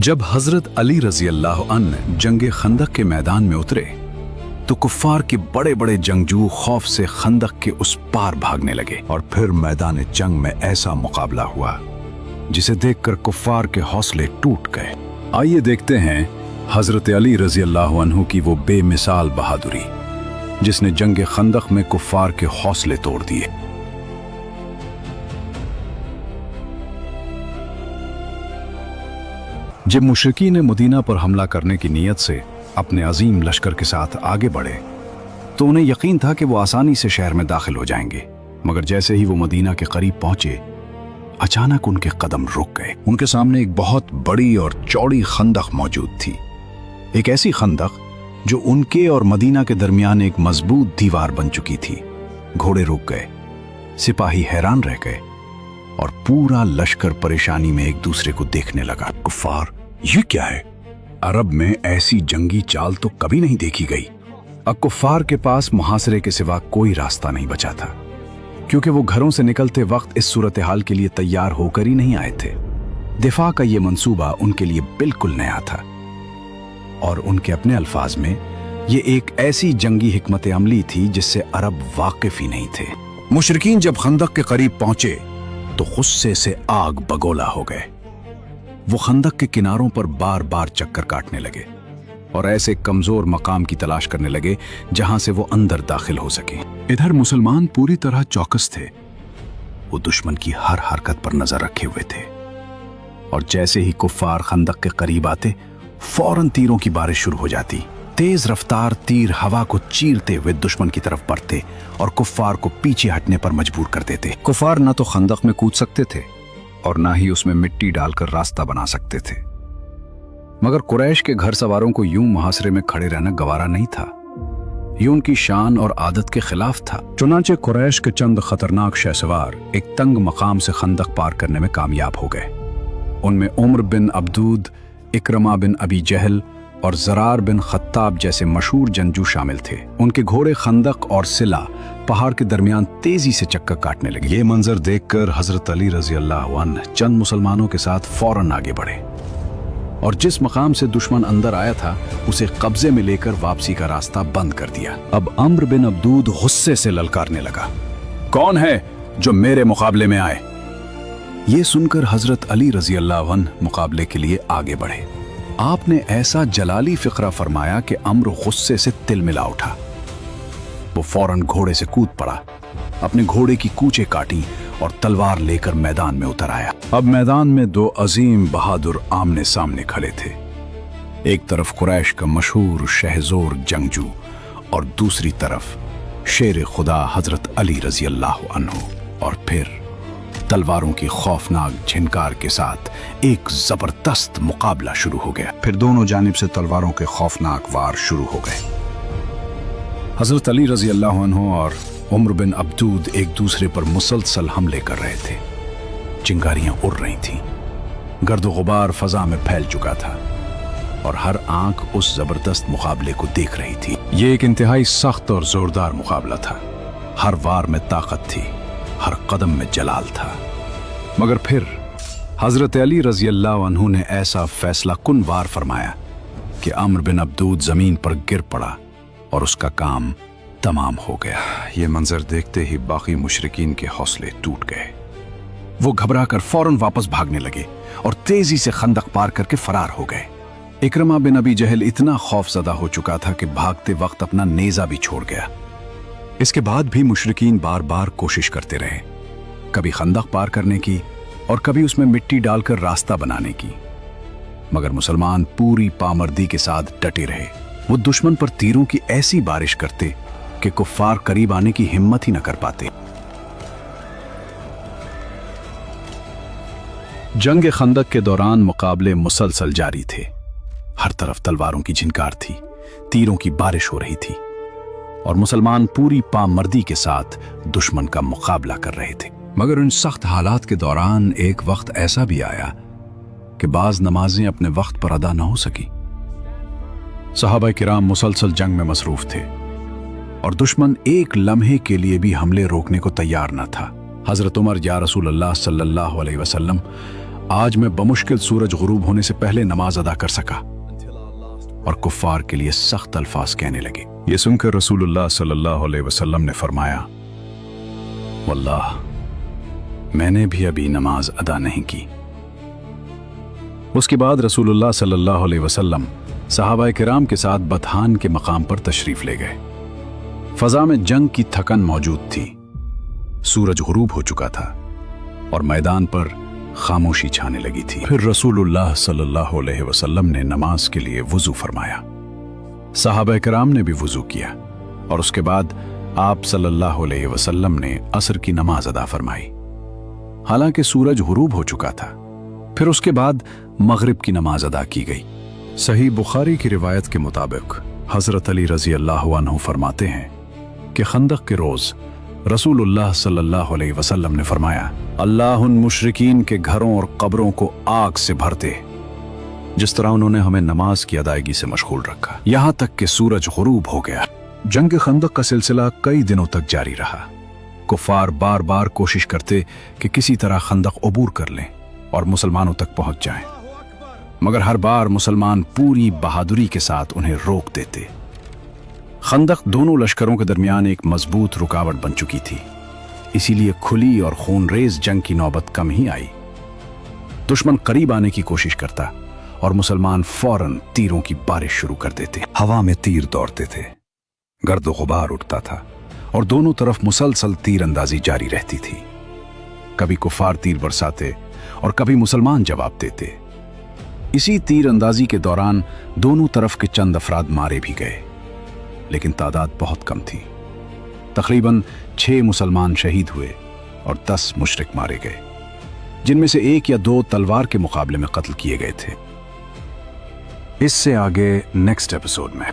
जब हजरत अली रजी अल्लाह अन्हु जंगे खंदक के मैदान में उतरे तो कुफ्फार के बड़े बड़े जंगजू खौफ से खंदक के उस पार भागने लगे और फिर मैदान जंग में ऐसा मुकाबला हुआ जिसे देखकर कुफ्फार के हौसले टूट गए। आइए देखते हैं हजरत अली रजी अल्लाह अन्हु की वो बेमिसाल बहादुरी जिसने जंगे खंदक में कुफ्फार के हौसले तोड़ दिए। जब मुशरिकीन मदीना पर हमला करने की नीयत से अपने अजीम लश्कर के साथ आगे बढ़े तो उन्हें यकीन था कि वो आसानी से शहर में दाखिल हो जाएंगे, मगर जैसे ही वो मदीना के करीब पहुंचे अचानक उनके कदम रुक गए। उनके सामने एक बहुत बड़ी और चौड़ी खंदक मौजूद थी, एक ऐसी खंदक जो उनके और मदीना के दरमियान एक मजबूत दीवार बन चुकी थी। घोड़े रुक गए, सिपाही हैरान रह गए और पूरा लश्कर परेशानी में एक दूसरे को देखने लगा। कुफ्फार, ये क्या है? अरब में ऐसी जंगी चाल तो कभी नहीं देखी गई। अब कुफ्फार के पास मुहासरे के सिवा कोई रास्ता नहीं बचा था, क्योंकि वो घरों से निकलते वक्त इस सूरत हाल के लिए तैयार होकर ही नहीं आए थे। दिफा का ये मंसूबा उनके लिए बिल्कुल नया था और उनके अपने अल्फाज में ये एक ऐसी जंगी हिकमत अमली थी जिससे अरब वाकिफ ही नहीं थे। मुशरिकीन जब खंदक के करीब पहुंचे तो गुस्से से आग बगोला हो गए। वो खंदक के किनारों पर बार बार चक्कर काटने लगे और ऐसे कमजोर मकाम की तलाश करने लगे जहां से वो अंदर दाखिल हो सके। इधर मुसलमान पूरी तरह चौकस थे, वो दुश्मन की हर हरकत पर नजर रखे हुए थे और जैसे ही कुफ्फार खंदक के करीब आते फौरन तीरों की बारिश शुरू हो जाती। तेज रफ्तार तीर हवा को चीरते हुए दुश्मन की तरफ बढ़ते और कुफ्फार को पीछे हटने पर मजबूर कर देते। कुफ्फार न तो खंदक में कूद सकते थे और ना ही उसमें मिट्टी डालकर रास्ता बना सकते थे, मगर कुरैश के घर सवारों को यूं मुहासरे में खड़े रहना गवारा नहीं था। यूं उनकी शान और आदत के खिलाफ था। चुनांचे कुरैश के चंद खतरनाक शहसवार एक तंग मकाम से खंदक पार करने में कामयाब हो गए। उनमें उमर बिन अब्दूद, इकरमा बिन अबी जहल और ज़रार बिन खत्ताब जैसे मशहूर जंगजू शामिल थे। उनके घोड़े खंदक और सिला पहाड़ के दरमियान तेजी से चक्कर काटने लगे। ये मंजर देखकर हजरत अली रजी अल्लाह अन्हु चंद मुसलमानों के साथ फौरन आगे बढ़े और जिस मकाम से दुश्मन अंदर आया था उसे कब्जे में लेकर वापसी का रास्ता बंद कर दिया। अब अम्र बिन अब्दूद गुस्से से ललकारने लगा, कौन है जो मेरे मुकाबले में आए? ये सुनकर हजरत अली रजी अल्लाह अन्हु मुकाबले के लिए आगे बढ़े। आपने ऐसा जलाली फिक्रा फरमाया कि अम्र गुस्से से तिलमिला उठा। वो फौरन घोड़े से कूद पड़ा, अपने घोड़े की कूचें काटी और तलवार लेकर मैदान में उतर आया। अब मैदान में दो अजीम बहादुर आमने सामने खड़े थे। एक तरफ कुरैश का मशहूर शहजोर जंगजू और दूसरी तरफ शेर खुदा हजरत अली रजी अल्लाह अन्हु। और फिर तलवारों की खौफनाक झिनकार के साथ एक जबरदस्त मुकाबला शुरू हो गया। फिर दोनों जानिब से तलवारों के खौफनाक वार शुरू हो गए। हजरत अली रजी अल्लाह अन्हु और उमर बिन अब्दूद एक दूसरे पर मुसलसल हमले कर रहे थे। चिंगारियां उड़ रही थीं, गर्द गुबार फजा में फैल चुका था और हर आंख उस जबरदस्त मुकाबले को देख रही थी। ये एक इंतहाई सख्त और जोरदार मुकाबला था। हर वार में ताकत थी, हर कदम में जलाल था। मगर फिर हजरत अली रजी अल्लाह अन्हु ने ऐसा फैसला कुन वार फरमाया कि अम्र बिन अब्दूद जमीन पर गिर पड़ा और उसका काम तमाम हो गया। ये मंजर देखते ही बाकी मुशरिकीन के हौसले टूट गए। वो घबराकर फौरन वापस भागने लगे और तेजी से खंदक पार करके फरार हो गए। इकरमा बिन अबी जहल इतना खौफजदा हो चुका था कि भागते वक्त अपना नेजा भी छोड़ गया। इसके बाद भी मुशरिकीन बार बार कोशिश करते रहे, कभी खंदक पार करने की और कभी उसमें मिट्टी डालकर रास्ता बनाने की, मगर मुसलमान पूरी पामर्दी के साथ डटे रहे। वो दुश्मन पर तीरों की ऐसी बारिश करते कि कुफ्फार करीब आने की हिम्मत ही न कर पाते। जंग खंदक के दौरान मुकाबले मुसलसल जारी थे। हर तरफ तलवारों की झिनकार थी, तीरों की बारिश हो रही थी और मुसलमान पूरी पामर्दी के साथ दुश्मन का मुकाबला कर रहे थे। मगर उन सख्त हालात के दौरान एक वक्त ऐसा भी आया कि बाज नमाजें अपने वक्त पर अदा न हो सकी। सहाबा किराम मुसलसल जंग में मसरूफ थे और दुश्मन एक लम्हे के लिए भी हमले रोकने को तैयार न था। हजरत उमर या रसूल अल्लाह सल्लल्लाहु अलैहि वसल्लम आज मैं बमुश्किल सूरज गुरूब होने से पहले नमाज अदा कर सका। और कुफ्फार के लिए सख्त अल्फाज कहने लगे। ये सुनकर रसूलुल्लाह सल्लल्लाहु अलैहि वसल्लम ने फरमाया, वल्लाह मैंने भी अभी नमाज अदा नहीं की। उसके बाद रसूलुल्लाह सल्लल्लाहु अलैहि वसल्लम सहाबाए किराम के साथ बतहान के मकाम पर तशरीफ ले गए। फजा में जंग की थकन मौजूद थी, सूरज गुरूब हो चुका था और मैदान पर खामोशी छाने लगी थी। फिर रसूलुल्लाह सल्लल्लाहु अलैहि वसल्लम ने नमाज के लिए वुजू फरमाया। सहाबाए किराम ने भी वुजू किया और उसके बाद आप सल्लल्लाहु अलैहि वसल्लम ने असर की नमाज अदा फरमाई। हालांकि सूरज गुरूब हो चुका था। फिर उसके बाद मगरिब की नमाज अदा की गई। सही बुखारी की रिवायत के मुताबिक हजरत अली रजी अल्लाह अन्हु फरमाते हैं कि खंदक के रोज रसूलुल्लाह सल्लल्लाहु अलैहि वसल्लम ने फरमाया, अल्लाह उन मुशरिकीन के घरों और कब्रों को आग से भरते जिस तरह उन्होंने हमें नमाज की अदायगी से मशगूल रखा, यहां तक कि सूरज गुरूब हो गया। जंग खंदक का सिलसिला कई दिनों तक जारी रहा। कुफार बार बार कोशिश करते कि किसी तरह खंदक अबूर कर लें और मुसलमानों तक पहुंच जाएं, मगर हर बार मुसलमान पूरी बहादुरी के साथ उन्हें रोक देते। खंदक दोनों लश्करों के दरमियान एक मजबूत रुकावट बन चुकी थी, इसीलिए खुली और खूनरेज जंग की नौबत कम ही आई। दुश्मन करीब आने की कोशिश करता और मुसलमान फौरन तीरों की बारिश शुरू कर देते। हवा में तीर दौड़ते थे, गर्द गुबार उठता था और दोनों तरफ मुसलसल तीर अंदाजी जारी रहती थी। कभी कुफार तीर बरसाते और कभी मुसलमान जवाब देते। इसी तीर अंदाजी के दौरान दोनों तरफ के चंद अफराद मारे भी गए, लेकिन तादाद बहुत कम थी। तकरीबन 6 मुसलमान शहीद हुए और 10 मुशरिक मारे गए, जिनमें से 1 या 2 तलवार के मुकाबले में कत्ल किए गए थे। इससे आगे नेक्स्ट एपिसोड में।